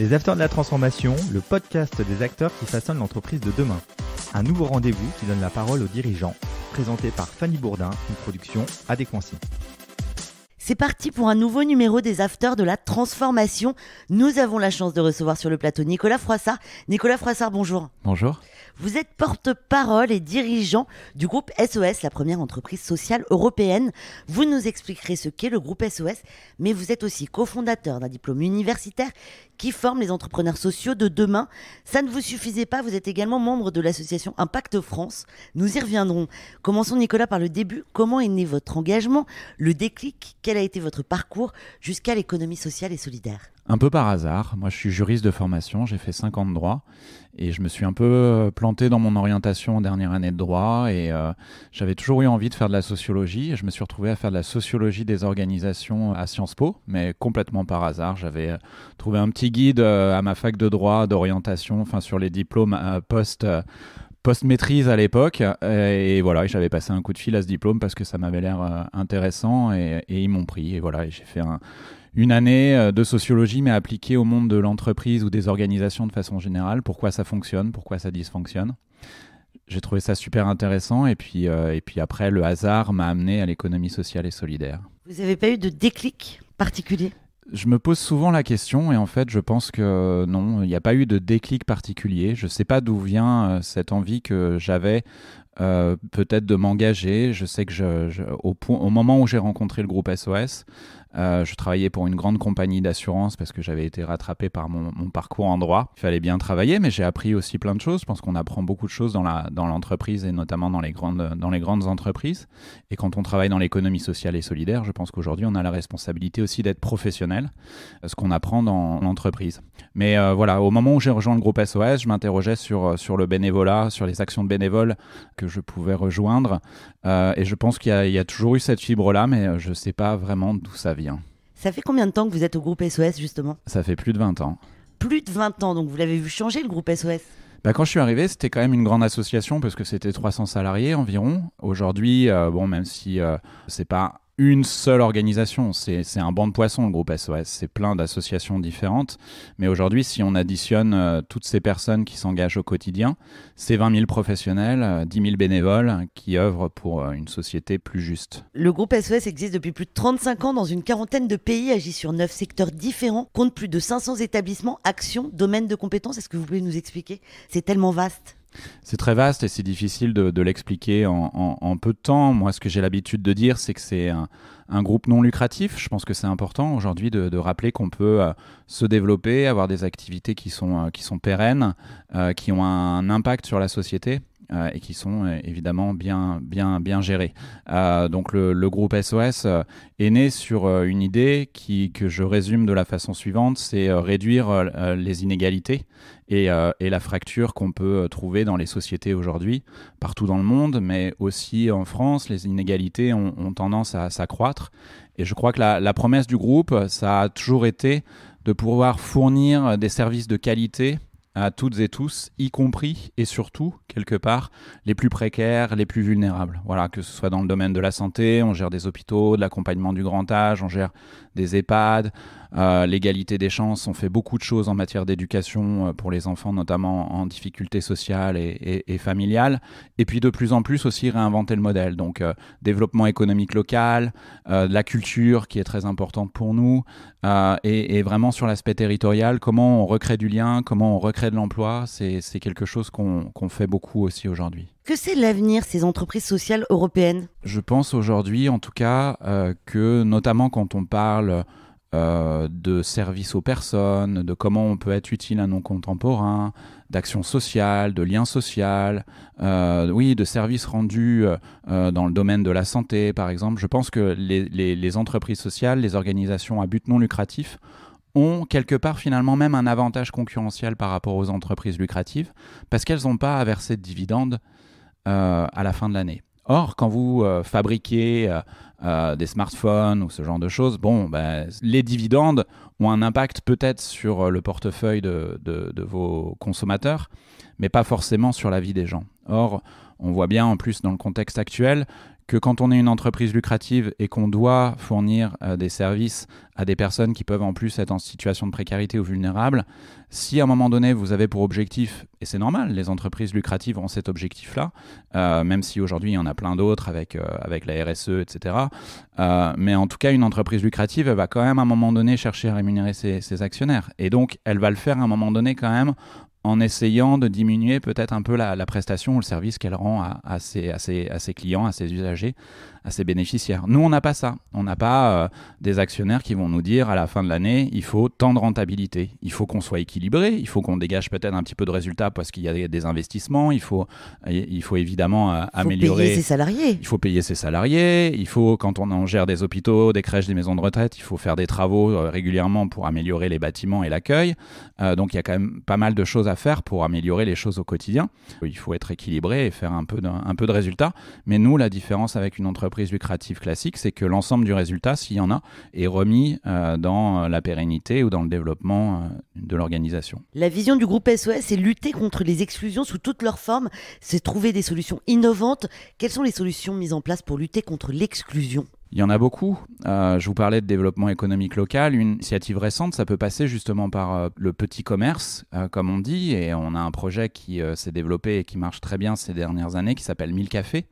Les Acteurs de la Transformation, le podcast des acteurs qui façonnent l'entreprise de demain. Un nouveau rendez-vous qui donne la parole aux dirigeants, présenté par Fanny Bourdin, une production Adéquancy. C'est parti pour un nouveau numéro des Afters de la Transformation. Nous avons la chance de recevoir sur le plateau Nicolas Froissart. Nicolas Froissart, bonjour. Bonjour. Vous êtes porte-parole et dirigeant du groupe SOS, la première entreprise sociale européenne. Vous nous expliquerez ce qu'est le groupe SOS, mais vous êtes aussi cofondateur d'un diplôme universitaire qui forme les entrepreneurs sociaux de demain. Ça ne vous suffisait pas, vous êtes également membre de l'association Impact France. Nous y reviendrons. Commençons Nicolas par le début. Comment est né votre engagement, le déclic? Quel a été votre parcours jusqu'à l'économie sociale et solidaire? Un peu par hasard. Moi, je suis juriste de formation. J'ai fait 5 ans de droit et je me suis un peu planté dans mon orientation en dernière année de droit et j'avais toujours eu envie de faire de la sociologie. Je me suis retrouvé à faire de la sociologie des organisations à Sciences Po, mais complètement par hasard. J'avais trouvé un petit guide à ma fac de droit d'orientation, sur les diplômes post-maîtrise à l'époque et voilà, j'avais passé un coup de fil à ce diplôme parce que ça m'avait l'air intéressant et ils m'ont pris et voilà, et j'ai fait une année de sociologie mais appliquée au monde de l'entreprise ou des organisations de façon générale, pourquoi ça fonctionne, pourquoi ça dysfonctionne. J'ai trouvé ça super intéressant et puis après le hasard m'a amené à l'économie sociale et solidaire. Vous n'avez pas eu de déclic particulier ? Je me pose souvent la question et en fait je pense que non, il n'y a pas eu de déclic particulier. Je ne sais pas d'où vient cette envie que j'avais peut-être de m'engager. Je sais que au moment où j'ai rencontré le groupe SOS, je travaillais pour une grande compagnie d'assurance parce que j'avais été rattrapé par mon parcours en droit. Il fallait bien travailler, mais j'ai appris aussi plein de choses. Je pense qu'on apprend beaucoup de choses dans l'entreprise et notamment dans les grandes entreprises. Et quand on travaille dans l'économie sociale et solidaire, je pense qu'aujourd'hui, on a la responsabilité aussi d'être professionnel, ce qu'on apprend dans l'entreprise. Mais voilà, au moment où j'ai rejoint le groupe SOS, je m'interrogeais sur le bénévolat, sur les actions de bénévoles que je pouvais rejoindre. Et je pense qu'il y a toujours eu cette fibre-là, mais je ne sais pas vraiment d'où ça vient. Ça fait combien de temps que vous êtes au groupe SOS, justement ? Ça fait plus de 20 ans. Plus de 20 ans, donc vous l'avez vu changer, le groupe SOS ? Quand je suis arrivé, c'était quand même une grande association parce que c'était 300 salariés environ. Aujourd'hui, même si c'est pas une seule organisation, c'est un banc de poissons, le groupe SOS. C'est plein d'associations différentes. Mais aujourd'hui, si on additionne toutes ces personnes qui s'engagent au quotidien, c'est 20 000 professionnels, 10 000 bénévoles qui œuvrent pour une société plus juste. Le groupe SOS existe depuis plus de 35 ans dans une quarantaine de pays, agit sur 9 secteurs différents, compte plus de 500 établissements, actions, domaines de compétences. Est-ce que vous pouvez nous expliquer ? C'est tellement vaste. C'est très vaste et c'est difficile de l'expliquer en peu de temps. Moi, ce que j'ai l'habitude de dire, c'est que c'est un groupe non lucratif. Je pense que c'est important aujourd'hui de rappeler qu'on peut se développer, avoir des activités qui sont pérennes, qui ont un impact sur la société. Et qui sont évidemment bien gérés. Donc le groupe SOS est né sur une idée que je résume de la façon suivante, c'est réduire les inégalités et la fracture qu'on peut trouver dans les sociétés aujourd'hui, partout dans le monde, mais aussi en France, les inégalités ont tendance à s'accroître. Et je crois que la promesse du groupe, ça a toujours été de pouvoir fournir des services de qualité à toutes et tous, y compris et surtout, quelque part, les plus précaires, les plus vulnérables. Voilà, que ce soit dans le domaine de la santé, on gère des hôpitaux, de l'accompagnement du grand âge, on gère des EHPAD, l'égalité des chances, on fait beaucoup de choses en matière d'éducation pour les enfants, notamment en difficulté sociale et familiale. Et puis de plus en plus aussi réinventer le modèle. Donc développement économique local, de la culture qui est très importante pour nous, et vraiment sur l'aspect territorial, comment on recrée du lien, comment on recrée de l'emploi, c'est quelque chose qu'on fait beaucoup aussi aujourd'hui. Que c'est l'avenir, ces entreprises sociales européennes ? Je pense aujourd'hui, en tout cas, que notamment quand on parle de services aux personnes, de comment on peut être utile à nos contemporains, d'action sociale, de lien social, de services rendus dans le domaine de la santé, par exemple. Je pense que les entreprises sociales, les organisations à but non lucratif ont quelque part finalement même un avantage concurrentiel par rapport aux entreprises lucratives parce qu'elles n'ont pas à verser de dividendes à la fin de l'année. Or, quand vous fabriquez des smartphones ou ce genre de choses, les dividendes ont un impact peut-être sur le portefeuille de vos consommateurs, mais pas forcément sur la vie des gens. Or, on voit bien en plus dans le contexte actuel que quand on est une entreprise lucrative et qu'on doit fournir des services à des personnes qui peuvent en plus être en situation de précarité ou vulnérables, si à un moment donné vous avez pour objectif, et c'est normal, les entreprises lucratives ont cet objectif-là, même si aujourd'hui il y en a plein d'autres avec la RSE, etc. Mais en tout cas, une entreprise lucrative, elle va quand même à un moment donné chercher à rémunérer ses actionnaires. Et donc, elle va le faire à un moment donné quand même en essayant de diminuer peut-être un peu la prestation ou le service qu'elle rend à ses clients, à ses usagers, à ses bénéficiaires. Nous, on n'a pas ça. On n'a pas des actionnaires qui vont nous dire à la fin de l'année, il faut tant de rentabilité. Il faut qu'on soit équilibré, il faut qu'on dégage peut-être un petit peu de résultats parce qu'il y a des investissements, il faut évidemment améliorer... Payer ses salariés. Il faut payer ses salariés, il faut, quand on gère des hôpitaux, des crèches, des maisons de retraite, il faut faire des travaux régulièrement pour améliorer les bâtiments et l'accueil. Donc il y a quand même pas mal de choses à faire pour améliorer les choses au quotidien. Il faut être équilibré et faire un peu de résultats. Mais nous, la différence avec une entreprise lucrative classique, c'est que l'ensemble du résultat, s'il y en a, est remis dans la pérennité ou dans le développement de l'organisation. La vision du groupe SOS, c'est lutter contre les exclusions sous toutes leurs formes, c'est trouver des solutions innovantes. Quelles sont les solutions mises en place pour lutter contre l'exclusion ? Il y en a beaucoup. Je vous parlais de développement économique local. Une initiative récente, ça peut passer justement par le petit commerce, comme on dit. Et on a un projet qui s'est développé et qui marche très bien ces dernières années, qui s'appelle 1000 cafés.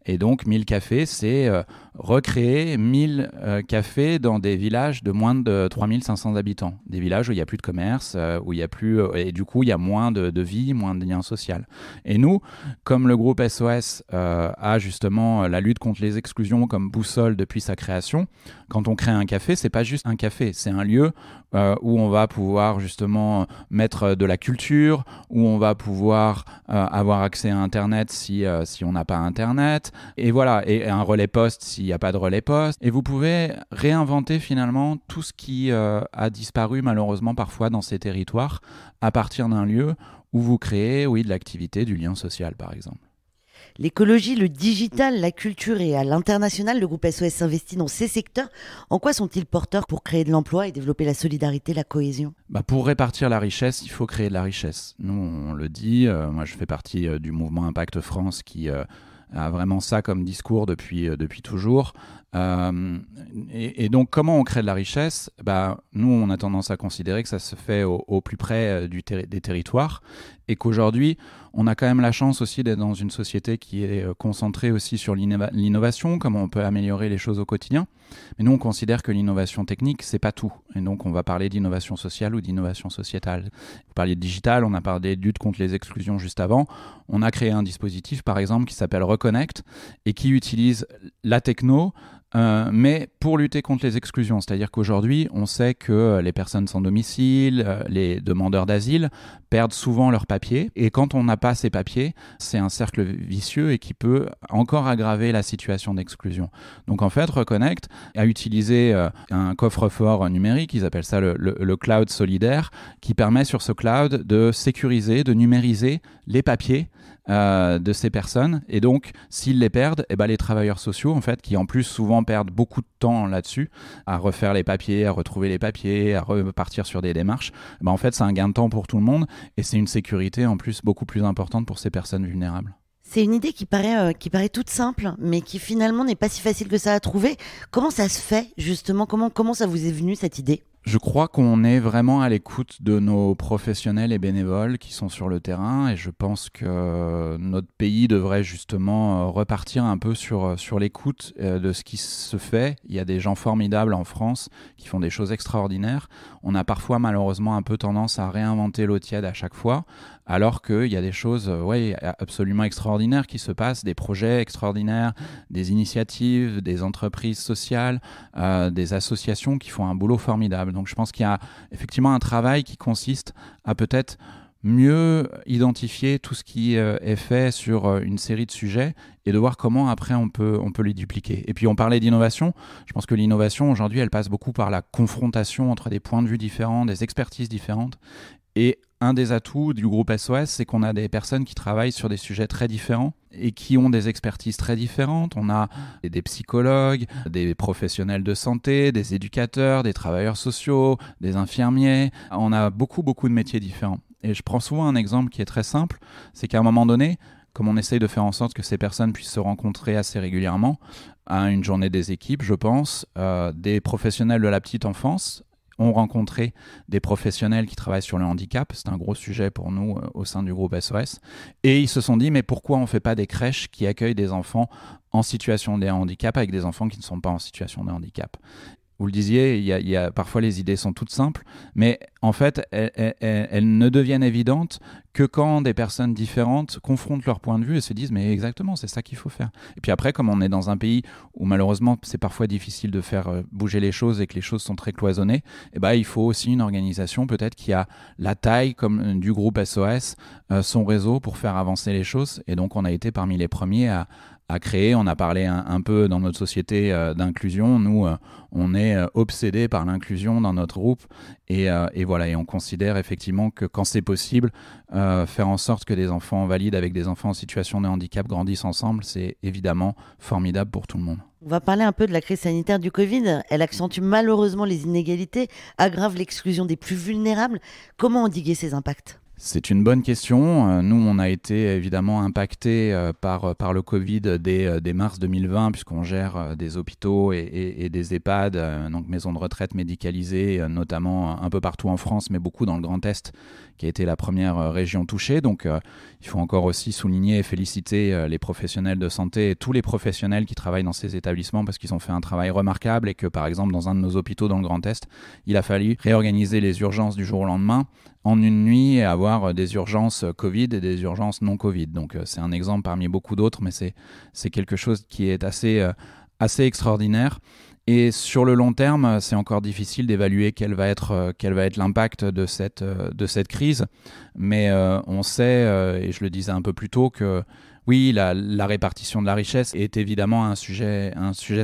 Et donc 1000 cafés, c'est recréer 1000 cafés dans des villages de moins de 3500 habitants. Des villages où il n'y a plus de commerce, où il y a plus, et du coup il y a moins de vie, moins de liens sociaux. Et nous, comme le groupe SOS a justement la lutte contre les exclusions comme boussole depuis sa création, quand on crée un café, c'est pas juste un café, c'est un lieu où on va pouvoir justement mettre de la culture, où on va pouvoir avoir accès à Internet si on n'a pas Internet, et voilà, et un relais poste s'il n'y a pas de relais poste. Et vous pouvez réinventer finalement tout ce qui a disparu malheureusement parfois dans ces territoires à partir d'un lieu où vous créez, de l'activité, du lien social par exemple. L'écologie, le digital, la culture et à l'international, le groupe SOS s'investit dans ces secteurs. En quoi sont-ils porteurs pour créer de l'emploi et développer la solidarité, la cohésion ? Pour répartir la richesse, il faut créer de la richesse. Nous, on le dit, moi je fais partie du mouvement Impact France qui a vraiment ça comme discours depuis toujours. Et donc, comment on crée de la richesse ? Nous, on a tendance à considérer que ça se fait au plus près des territoires et qu'aujourd'hui, on a quand même la chance aussi d'être dans une société qui est concentrée aussi sur l'innovation, comment on peut améliorer les choses au quotidien. Mais nous, on considère que l'innovation technique, c'est pas tout. Et donc, on va parler d'innovation sociale ou d'innovation sociétale. Vous parliez de digital, on a parlé de lutte contre les exclusions juste avant. On a créé un dispositif, par exemple, qui s'appelle Reconnect et qui utilise la techno, mais pour lutter contre les exclusions. C'est-à-dire qu'aujourd'hui, on sait que les personnes sans domicile, les demandeurs d'asile perdent souvent leurs papiers. Et quand on n'a pas ces papiers, c'est un cercle vicieux et qui peut encore aggraver la situation d'exclusion. Donc en fait, Reconnect a utilisé un coffre-fort numérique, ils appellent ça le cloud solidaire, qui permet sur ce cloud de sécuriser, de numériser les papiers de ces personnes. Et donc, s'ils les perdent, les travailleurs sociaux, en fait, qui en plus souvent perdent beaucoup de temps là-dessus, à refaire les papiers, à retrouver les papiers, à repartir sur des démarches, en fait, c'est un gain de temps pour tout le monde et c'est une sécurité en plus beaucoup plus importante pour ces personnes vulnérables. C'est une idée qui paraît toute simple, mais qui finalement n'est pas si facile que ça à trouver. Comment ça se fait, justement ? Comment ça vous est venu, cette idée ? Je crois qu'on est vraiment à l'écoute de nos professionnels et bénévoles qui sont sur le terrain et je pense que notre pays devrait justement repartir un peu sur l'écoute de ce qui se fait. Il y a des gens formidables en France qui font des choses extraordinaires. On a parfois malheureusement un peu tendance à réinventer l'eau tiède à chaque fois, alors qu'il y a des choses absolument extraordinaires qui se passent, des projets extraordinaires, des initiatives, des entreprises sociales, des associations qui font un boulot formidable. Donc je pense qu'il y a effectivement un travail qui consiste à peut-être mieux identifier tout ce qui est fait sur une série de sujets et de voir comment après on peut les dupliquer. Et puis on parlait d'innovation, je pense que l'innovation aujourd'hui elle passe beaucoup par la confrontation entre des points de vue différents, des expertises différentes. Et un des atouts du groupe SOS, c'est qu'on a des personnes qui travaillent sur des sujets très différents et qui ont des expertises très différentes. On a des psychologues, des professionnels de santé, des éducateurs, des travailleurs sociaux, des infirmiers. On a beaucoup de métiers différents. Et je prends souvent un exemple qui est très simple, c'est qu'à un moment donné, comme on essaye de faire en sorte que ces personnes puissent se rencontrer assez régulièrement, à une journée des équipes, je pense, des professionnels de la petite enfance ont rencontré des professionnels qui travaillent sur le handicap. C'est un gros sujet pour nous au sein du groupe SOS. Et ils se sont dit, mais pourquoi on ne fait pas des crèches qui accueillent des enfants en situation de handicap avec des enfants qui ne sont pas en situation de handicap ? Vous le disiez, parfois les idées sont toutes simples, mais en fait, elles ne deviennent évidentes que quand des personnes différentes confrontent leur point de vue et se disent « mais exactement, c'est ça qu'il faut faire ». Et puis après, comme on est dans un pays où malheureusement c'est parfois difficile de faire bouger les choses et que les choses sont très cloisonnées, il faut aussi une organisation peut-être qui a la taille comme du groupe SOS, son réseau pour faire avancer les choses. Et donc on a été parmi les premiers à créer. On a parlé un peu dans notre société d'inclusion. Nous, on est obsédés par l'inclusion dans notre groupe et voilà. Et on considère effectivement que quand c'est possible, faire en sorte que des enfants valides avec des enfants en situation de handicap grandissent ensemble, c'est évidemment formidable pour tout le monde. On va parler un peu de la crise sanitaire du Covid. Elle accentue malheureusement les inégalités, aggrave l'exclusion des plus vulnérables. Comment endiguer ces impacts ? C'est une bonne question. Nous, on a été évidemment impactés par le Covid dès mars 2020, puisqu'on gère des hôpitaux et des EHPAD, donc maisons de retraite médicalisées, notamment un peu partout en France, mais beaucoup dans le Grand Est, qui a été la première région touchée. Donc, il faut encore aussi souligner et féliciter les professionnels de santé et tous les professionnels qui travaillent dans ces établissements, parce qu'ils ont fait un travail remarquable et que, par exemple, dans un de nos hôpitaux dans le Grand Est, il a fallu réorganiser les urgences du jour au lendemain en une nuit et avoir des urgences Covid et des urgences non Covid. Donc c'est un exemple parmi beaucoup d'autres, mais c'est quelque chose qui est assez extraordinaire. Et sur le long terme, c'est encore difficile d'évaluer quel va être l'impact de cette crise. Mais on sait, et je le disais un peu plus tôt, que oui, la répartition de la richesse est évidemment un sujet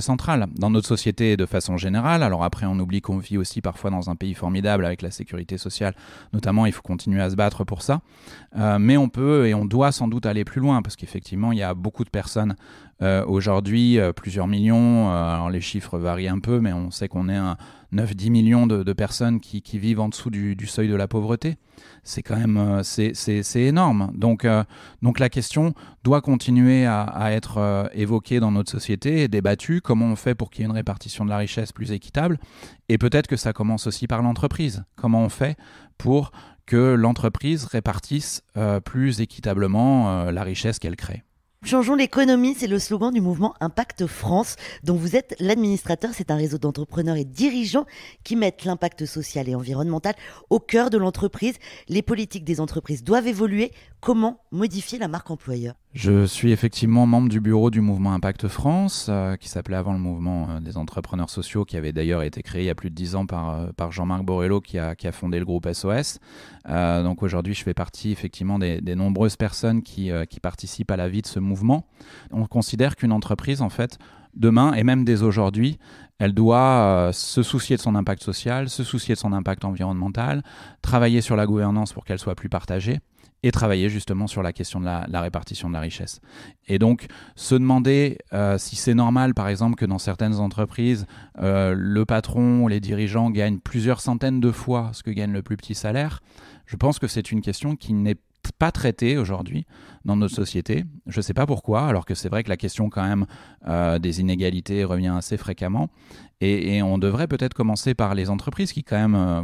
central dans notre société de façon générale. Alors après, on oublie qu'on vit aussi parfois dans un pays formidable avec la sécurité sociale. Notamment, il faut continuer à se battre pour ça. Mais on peut et on doit sans doute aller plus loin parce qu'effectivement, il y a beaucoup de personnes aujourd'hui, plusieurs millions. Alors les chiffres varient un peu, mais on sait qu'on est à 9-10 millions de personnes qui vivent en dessous du seuil de la pauvreté. C'est quand même c'est énorme. Donc la question doit continuer à être évoquée dans notre société et débattue. Comment on fait pour qu'il y ait une répartition de la richesse plus équitable ? Et peut-être que ça commence aussi par l'entreprise. Comment on fait pour que l'entreprise répartisse plus équitablement la richesse qu'elle crée ? Changeons l'économie, c'est le slogan du mouvement Impact France, dont vous êtes l'administrateur. C'est un réseau d'entrepreneurs et dirigeants qui mettent l'impact social et environnemental au cœur de l'entreprise. Les politiques des entreprises doivent évoluer. Comment modifier la marque employeur ? Je suis effectivement membre du bureau du mouvement Impact France, qui s'appelait avant le mouvement des entrepreneurs sociaux, qui avait d'ailleurs été créé il y a plus de 10 ans par Jean-Marc Borrello, qui a fondé le groupe SOS. Donc aujourd'hui, je fais partie effectivement des nombreuses personnes qui participent à la vie de ce mouvement. On considère qu'une entreprise, en fait, demain, et même dès aujourd'hui, elle doit se soucier de son impact social, se soucier de son impact environnemental, travailler sur la gouvernance pour qu'elle soit plus partagée, et travailler justement sur la question de la répartition de la richesse. Et donc, se demander si c'est normal, par exemple, que dans certaines entreprises, le patron ou les dirigeants gagnent plusieurs centaines de fois ce que gagne le plus petit salaire, je pense que c'est une question qui n'est pas traitée aujourd'hui dans notre société. Je ne sais pas pourquoi, alors que c'est vrai que la question quand même des inégalités revient assez fréquemment. Et on devrait peut-être commencer par les entreprises qui quand même,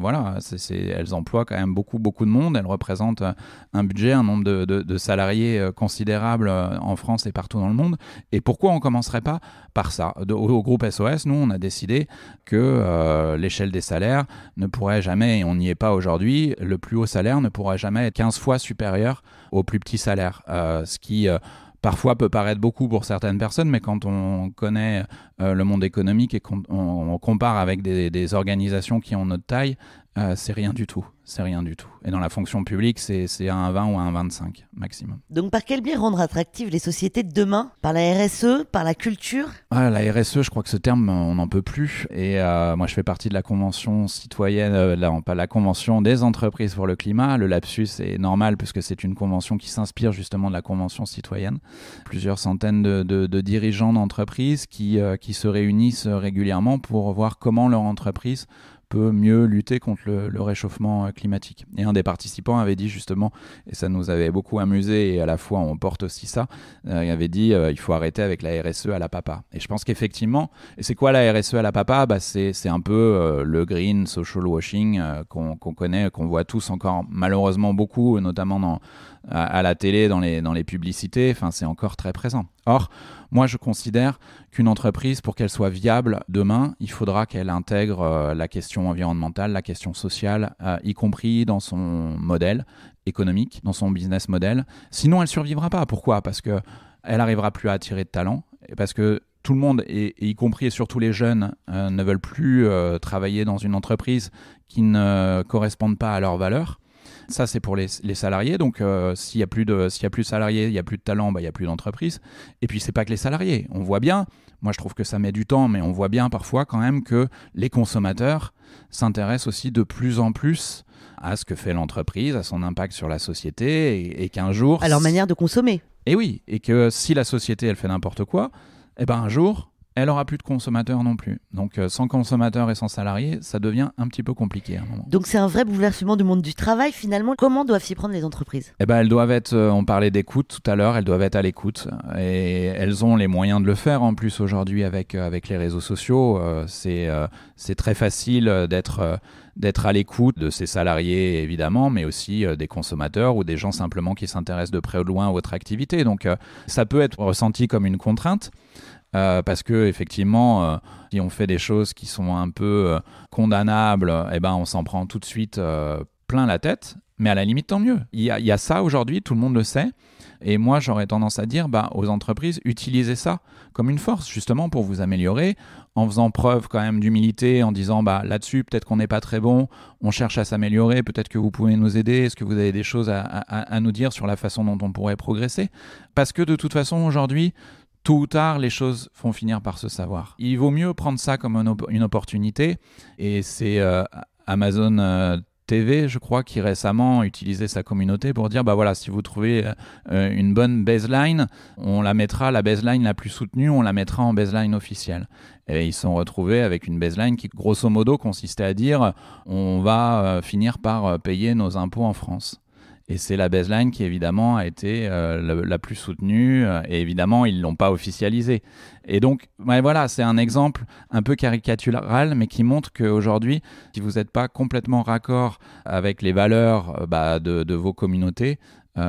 elles emploient quand même beaucoup de monde. Elles représentent un budget, un nombre de salariés considérable en France et partout dans le monde. Et pourquoi on ne commencerait pas par ça ? Au groupe SOS, nous, on a décidé que l'échelle des salaires ne pourrait jamais, et on n'y est pas aujourd'hui, le plus haut salaire ne pourrait jamais être 15 fois supérieur au plus petit salaire. Ce qui parfois peut paraître beaucoup pour certaines personnes, mais quand on connaît le monde économique et qu'on compare avec des organisations qui ont notre taille, c'est rien du tout. C'est rien du tout. Et dans la fonction publique, c'est à 1,20 ou à 1,25 maximum. Donc par quel biais rendre attractives les sociétés de demain ? Par la RSE ? Par la culture ? La RSE, je crois que ce terme, on n'en peut plus. Et moi, je fais partie de la convention citoyenne, pas la convention des entreprises pour le climat. Le lapsus est normal puisque c'est une convention qui s'inspire justement de la convention citoyenne. Plusieurs centaines de dirigeants d'entreprises qui se réunissent régulièrement pour voir comment leur entreprise peut mieux lutter contre le réchauffement climatique. Et un des participants avait dit justement, et ça nous avait beaucoup amusé, et à la fois on porte aussi ça, il avait dit il faut arrêter avec la RSE à la papa. Et je pense qu'effectivement, et c'est quoi la RSE à la papa ? C'est un peu le green social washing qu'on connaît, qu'on voit tous encore malheureusement beaucoup, notamment à la télé, dans les publicités. Enfin, c'est encore très présent. Or, moi, je considère qu'une entreprise, pour qu'elle soit viable demain, il faudra qu'elle intègre la question environnementale, la question sociale, y compris dans son modèle économique, dans son business model. Sinon, elle ne survivra pas. Pourquoi ? Parce qu'elle n'arrivera plus à attirer de talent, et parce que tout le monde, et y compris et surtout les jeunes, ne veulent plus travailler dans une entreprise qui ne corresponde pas à leurs valeurs. Ça, c'est pour les salariés. Donc, s'il y a plus de salariés, il n'y a plus de talent, il n'y a plus d'entreprise. Et puis, c'est pas que les salariés. On voit bien, moi je trouve que ça met du temps, mais on voit bien parfois quand même que les consommateurs s'intéressent aussi de plus en plus à ce que fait l'entreprise, à son impact sur la société, et qu'un jour... À leur manière de consommer. Et oui, et que si la société, elle fait n'importe quoi, un jour... elle n'aura plus de consommateurs non plus. Donc, sans consommateurs et sans salariés, ça devient un petit peu compliqué à un moment. Donc, c'est un vrai bouleversement du monde du travail, finalement. Comment doivent s'y prendre les entreprises ? Elles doivent être, on parlait d'écoute tout à l'heure, elles doivent être à l'écoute. Et elles ont les moyens de le faire, en plus, aujourd'hui, avec les réseaux sociaux. C'est très facile d'être à l'écoute de ses salariés, évidemment, mais aussi des consommateurs ou des gens simplement qui s'intéressent de près ou de loin à votre activité. Donc, ça peut être ressenti comme une contrainte. Parce que effectivement, si on fait des choses qui sont un peu condamnables, on s'en prend tout de suite plein la tête. Mais à la limite, tant mieux. Il y a ça aujourd'hui, tout le monde le sait. Et moi, j'aurais tendance à dire aux entreprises, utilisez ça comme une force, justement, pour vous améliorer, en faisant preuve quand même d'humilité, en disant là-dessus, peut-être qu'on n'est pas très bon, on cherche à s'améliorer, peut-être que vous pouvez nous aider, est-ce que vous avez des choses à nous dire sur la façon dont on pourrait progresser ? Parce que de toute façon, aujourd'hui, tôt ou tard, les choses vont finir par se savoir. Il vaut mieux prendre ça comme une opportunité. Et c'est Amazon TV, je crois, qui récemment utilisait sa communauté pour dire, si vous trouvez une bonne baseline, on la mettra, la baseline la plus soutenue, on la mettra en baseline officielle. Et ils se sont retrouvés avec une baseline qui, grosso modo, consistait à dire, on va finir par payer nos impôts en France. Et c'est la baseline qui, évidemment, a été la plus soutenue. Et évidemment, ils ne l'ont pas officialisée. Et donc, c'est un exemple un peu caricatural, mais qui montre qu'aujourd'hui, si vous n'êtes pas complètement raccord avec les valeurs de vos communautés,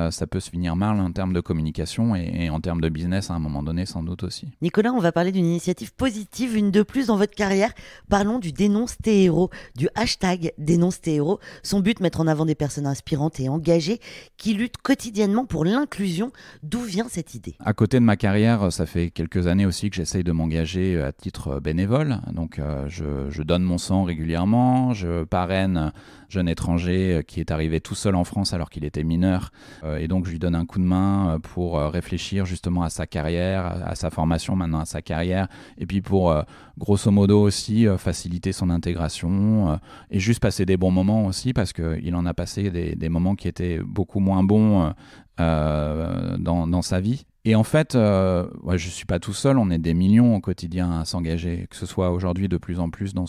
ça peut se finir mal en termes de communication et en termes de business à un moment donné, sans doute aussi. Nicolas, on va parler d'une initiative positive, une de plus dans votre carrière. Parlons du Dénonce tes héros, du hashtag Dénonce tes héros. Son but, mettre en avant des personnes inspirantes et engagées qui luttent quotidiennement pour l'inclusion. D'où vient cette idée ? À côté de ma carrière, ça fait quelques années aussi que j'essaye de m'engager à titre bénévole. Donc, je donne mon sang régulièrement, je parraine jeune étranger qui est arrivé tout seul en France alors qu'il était mineur. Et donc, je lui donne un coup de main pour réfléchir justement à sa carrière, à sa formation, maintenant à sa carrière. Et puis pour, grosso modo aussi, faciliter son intégration et juste passer des bons moments aussi parce qu'il en a passé des moments qui étaient beaucoup moins bons dans sa vie. Et en fait, je ne suis pas tout seul, on est des millions au quotidien à s'engager, que ce soit aujourd'hui de plus en plus dans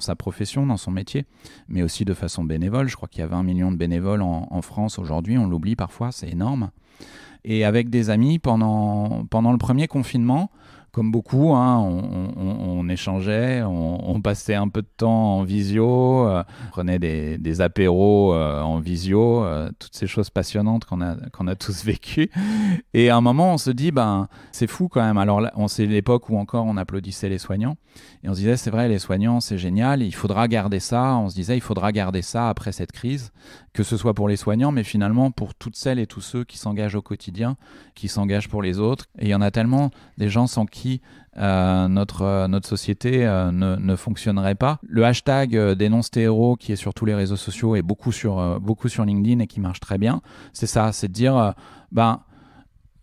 sa profession, dans son métier, mais aussi de façon bénévole. Je crois qu'il y a 20 millions de bénévoles en France aujourd'hui, on l'oublie parfois, c'est énorme. Et avec des amis, pendant le premier confinement, comme beaucoup, on échangeait, on passait un peu de temps en visio, prenait des apéros en visio, toutes ces choses passionnantes qu'on a tous vécues. Et à un moment, on se dit, c'est fou quand même. Alors là, c'est l'époque où encore on applaudissait les soignants. Et on se disait, c'est vrai, les soignants, c'est génial, il faudra garder ça. On se disait, il faudra garder ça après cette crise, que ce soit pour les soignants, mais finalement pour toutes celles et tous ceux qui s'engagent au quotidien, qui s'engagent pour les autres. Et il y en a tellement des gens sans qui notre société ne fonctionnerait pas. Le hashtag Dénonce tes héros, qui est sur tous les réseaux sociaux et beaucoup sur LinkedIn et qui marche très bien, c'est ça, c'est de dire,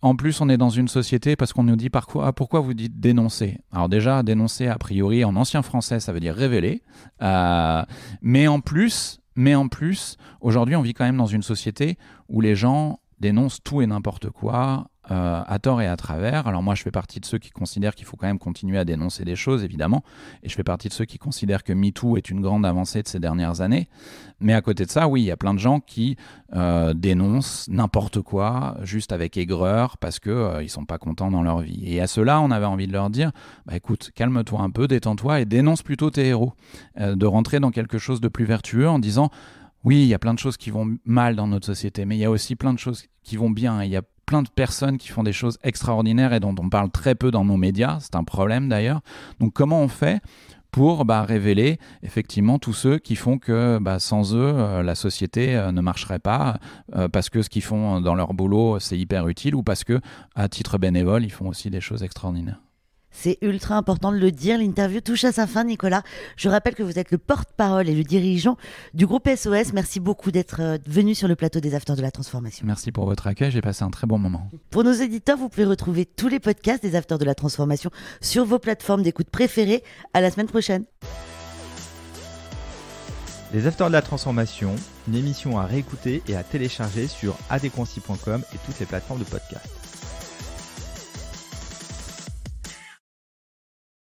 en plus, on est dans une société parce qu'on nous dit pourquoi vous dites dénoncer. Alors déjà, dénoncer, a priori, en ancien français, ça veut dire révéler. Mais en plus, aujourd'hui, on vit quand même dans une société où les gens dénoncent tout et n'importe quoi à tort et à travers. Alors moi, je fais partie de ceux qui considèrent qu'il faut quand même continuer à dénoncer des choses, évidemment, et je fais partie de ceux qui considèrent que MeToo est une grande avancée de ces dernières années. Mais à côté de ça, oui, il y a plein de gens qui dénoncent n'importe quoi, juste avec aigreur, parce qu'ils ne sont pas contents dans leur vie. Et à ceux-là, on avait envie de leur dire, écoute, calme-toi un peu, détends-toi et dénonce plutôt tes héros. De rentrer dans quelque chose de plus vertueux en disant, oui, il y a plein de choses qui vont mal dans notre société, mais il y a aussi plein de choses qui vont bien. Il y a plein de personnes qui font des choses extraordinaires et dont on parle très peu dans nos médias. C'est un problème d'ailleurs. Donc comment on fait pour révéler effectivement tous ceux qui font que sans eux, la société ne marcherait pas, parce que ce qu'ils font dans leur boulot, c'est hyper utile, ou parce que à titre bénévole, ils font aussi des choses extraordinaires. C'est ultra important de le dire. L'interview touche à sa fin, Nicolas. Je rappelle que vous êtes le porte-parole et le dirigeant du groupe SOS. Merci beaucoup d'être venu sur le plateau des Acteurs de la Transformation. Merci pour votre accueil. J'ai passé un très bon moment. Pour nos éditeurs, vous pouvez retrouver tous les podcasts des Acteurs de la Transformation sur vos plateformes d'écoute préférées. À la semaine prochaine. Les Acteurs de la Transformation, une émission à réécouter et à télécharger sur adconci.com et toutes les plateformes de podcast.